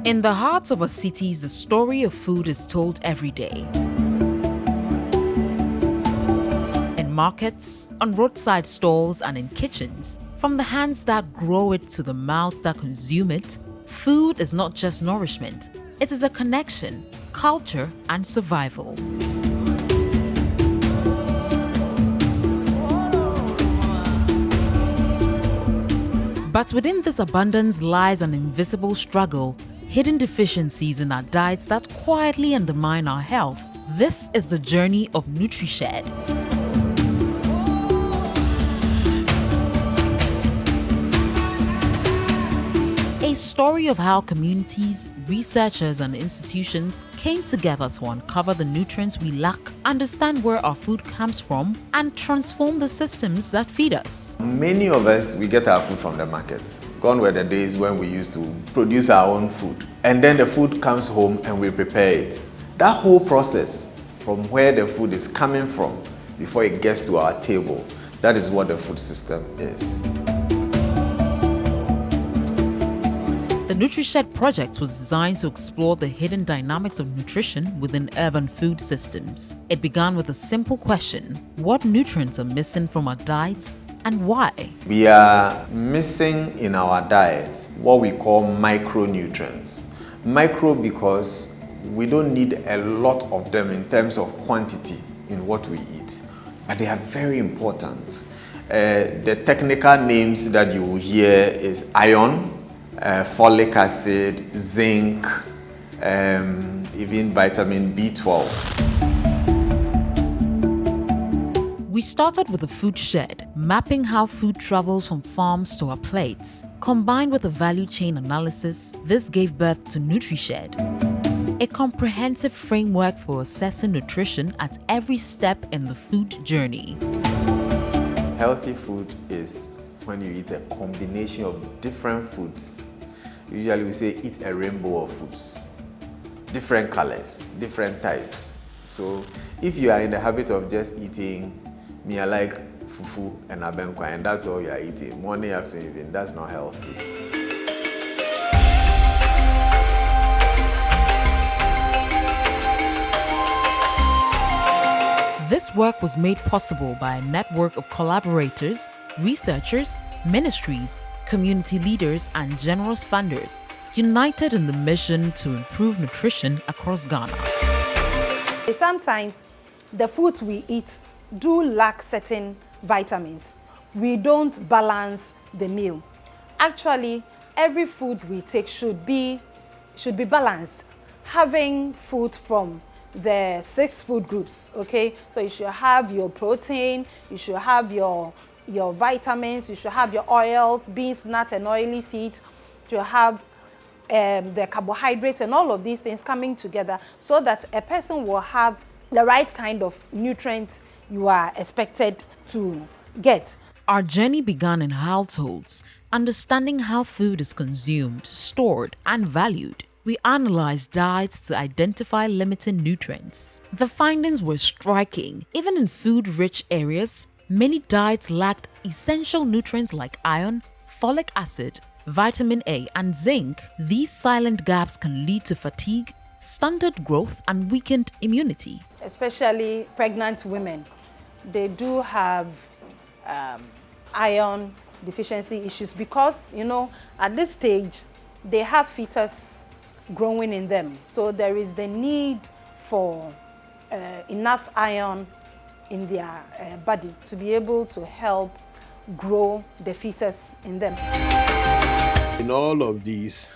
In the hearts of our cities, the story of food is told every day. In markets, on roadside stalls, and in kitchens, from the hands that grow it to the mouths that consume it, food is not just nourishment, it is a connection, culture, and survival. But within this abundance lies an invisible struggle, hidden deficiencies in our diets that quietly undermine our health. This is the journey of NutriShed. A story of how communities, researchers, and institutions came together to uncover the nutrients we lack, understand where our food comes from, and transform the systems that feed us. Many of us, we get our food from the market. Gone were the days when we used to produce our own food. And then the food comes home and we prepare it. That whole process, from where the food is coming from before it gets to our table, that is what the food system is. The NutriShed Project was designed to explore the hidden dynamics of nutrition within urban food systems. It began with a simple question: what nutrients are missing from our diets and why? We are missing in our diets what we call micronutrients. Micro because we don't need a lot of them in terms of quantity in what we eat, but they are very important. The technical names that you will hear is iron, folic acid, zinc, even vitamin B12. We started with a food shed, mapping how food travels from farms to our plates. Combined with a value chain analysis, this gave birth to NutriShed, a comprehensive framework for assessing nutrition at every step in the food journey. Healthy food is when you eat a combination of different foods. Usually we say eat a rainbow of foods, different colors, different types. So if you are in the habit of just eating, I like fufu and abenkwa, and that's all you are eating, morning, afternoon, evening, that's not healthy. This work was made possible by a network of collaborators, researchers, ministries, community leaders, and generous funders, united in the mission to improve nutrition across Ghana. Sometimes the foods we eat do lack certain vitamins. We don't balance the meal. Actually, every food we take should be balanced, having food from the 6 food groups, okay? So you should have your protein, you should have your vitamins, you should have your oils, beans, nuts, and oily seeds, you have the carbohydrates and all of these things coming together so that a person will have the right kind of nutrients you are expected to get. Our journey began in households, understanding how food is consumed, stored, and valued. We analyzed diets to identify limiting nutrients. The findings were striking. Even in food-rich areas, many diets lacked essential nutrients like iron, folic acid, vitamin A, and zinc. These silent gaps can lead to fatigue, stunted growth, and weakened immunity. Especially pregnant women, they do have iron deficiency issues because, at this stage, they have fetus growing in them. So there is the need for enough iron in their body to be able to help grow the fetus in them. In all of these,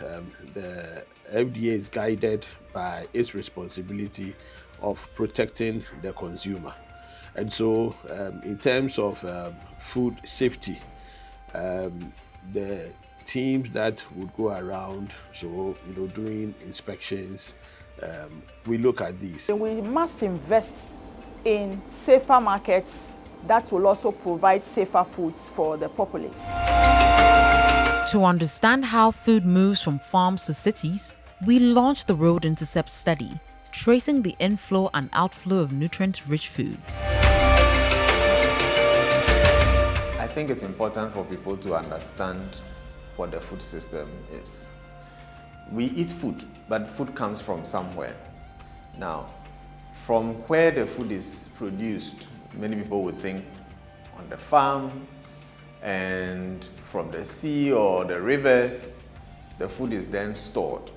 the FDA is guided by its responsibility of protecting the consumer. And so in terms of food safety, the teams that would go around, so doing inspections, we look at these. We must invest in safer markets that will also provide safer foods for the populace. To understand how food moves from farms to cities, we launched the Road Intercept study, tracing the inflow and outflow of nutrient-rich foods. I think it's important for people to understand what the food system is. We eat food, but food comes from somewhere. Now, from where the food is produced, many people would think on the farm, and from the sea or the rivers, the food is then stored,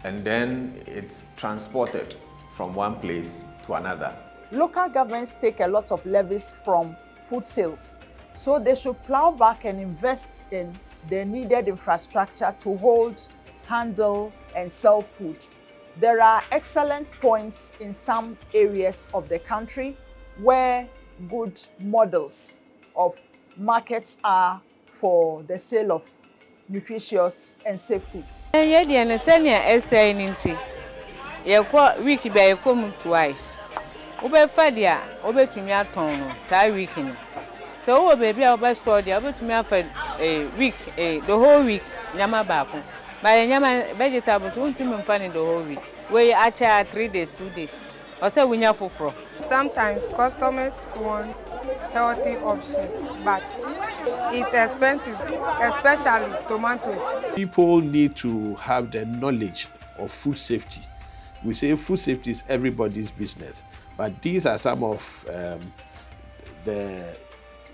and then it's transported from one place to another. Local governments take a lot of levies from food sales, so they should plow back and invest in the needed infrastructure to hold, handle, and sell food. There are excellent points in some areas of the country where good models of markets are for the sale of nutritious and safe foods. Week by twice. Fadia, tumi aton sa week ni. So baby obe store there tumi afa a week the whole week nyama baako. But nyama vegetables tumi mfa ni the whole week. We actually 3 days, 2 days. Or say we nya foforo. Sometimes customers want healthy options, but it's expensive, especially tomatoes. People need to have the knowledge of food safety. We say food safety is everybody's business, but these are some of the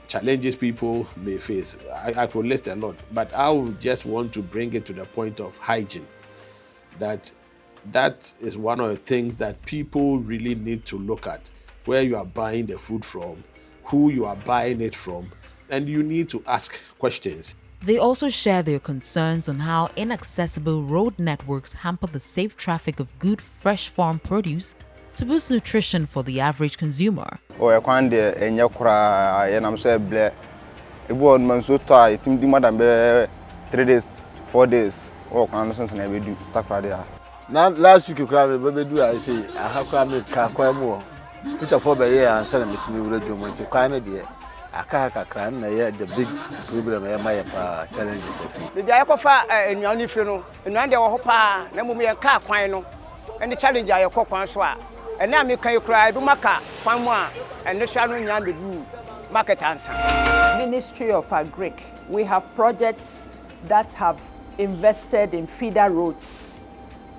challenges people may face. I could list a lot, but I would just want to bring it to the point of hygiene. That is one of the things that people really need to look at. Where you are buying the food from, who you are buying it from, and you need to ask questions. They also share their concerns on how inaccessible road networks hamper the safe traffic of good fresh farm produce to boost nutrition for the average consumer. I kwande enya kura yenam so eble ebu on manso to a itim di madam be 3 days 4 days o kan no sense na be du takra dia. Now last week kura be do I say I have come make ka kwa mu future for be here and say na metimi wura dwo mo nti kwa na de aka kakra na ye the big problem e ma ye pa challenge for food. Bibi ayekofa enuan ife no enuan de wo ho pa na mum ye ka kwan no ene challenge ayekọ so a ene ameka yekura edu maka kwan mu a ene hwa no nya bedu market answer. Ministry of Agric, we have projects that have invested in feeder roads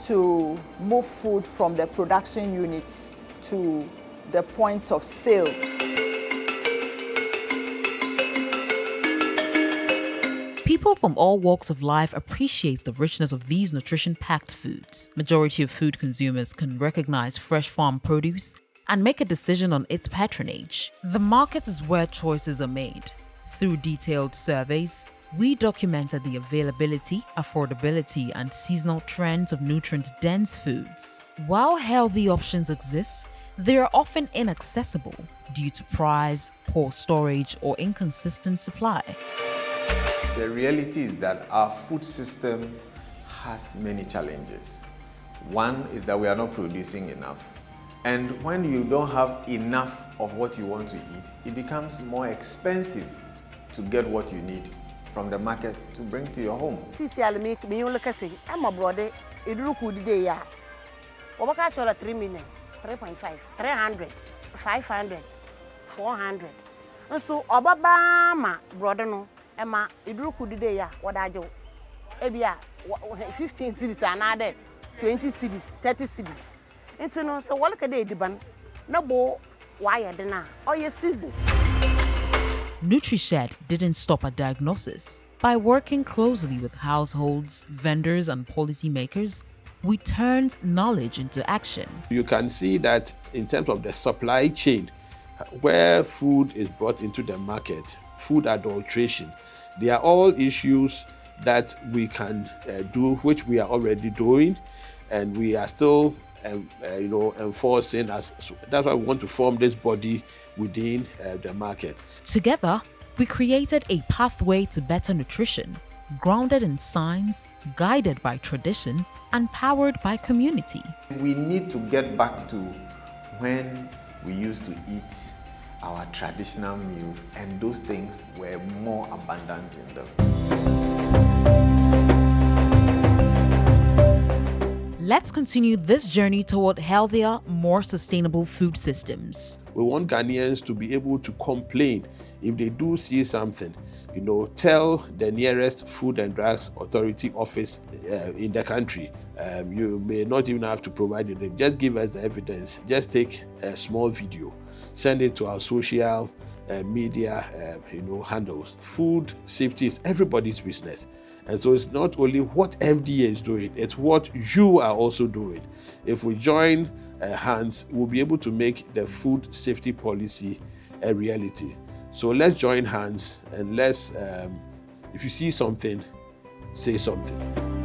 to move food from the production units to the points of sale. People from all walks of life appreciate the richness of these nutrition-packed foods. Majority of food consumers can recognize fresh farm produce and make a decision on its patronage. The market is where choices are made. Through detailed surveys, we documented the availability, affordability, and seasonal trends of nutrient-dense foods. While healthy options exist, they are often inaccessible due to price, poor storage, or inconsistent supply. The reality is that our food system has many challenges. One is that we are not producing enough. And when you don't have enough of what you want to eat, it becomes more expensive to get what you need from the market to bring to your home. I'm a brother, it look good day, yeah. Obaka chola 3 million, 3.5, 300, 500, 400. And so Obama brother no, Emma, it look good day, yeah, what I do. Ebia 15 cities another 20 cities, 30 cities. And so what look at the ban, no bo wire dinner or your season. NutriShed didn't stop at diagnosis. By working closely with households, vendors, and policymakers, we turned knowledge into action. You can see that in terms of the supply chain, where food is brought into the market, food adulteration, they are all issues that we can do, which we are already doing, and we are still enforcing. That's why we want to form this body within the market. Together, we created a pathway to better nutrition, grounded in science, guided by tradition, and powered by community. We need to get back to when we used to eat our traditional meals, and those things were more abundant in them. Let's continue this journey toward healthier, more sustainable food systems. We want Ghanaians to be able to complain if they do see something, tell the nearest Food and Drugs Authority office in the country. You may not even have to provide the name. Just give us the evidence. Just take a small video, send it to our social media handles. Food safety is everybody's business. And so it's not only what FDA is doing, it's what you are also doing. If we join hands, we'll be able to make the food safety policy a reality. So let's join hands and let's, if you see something, say something.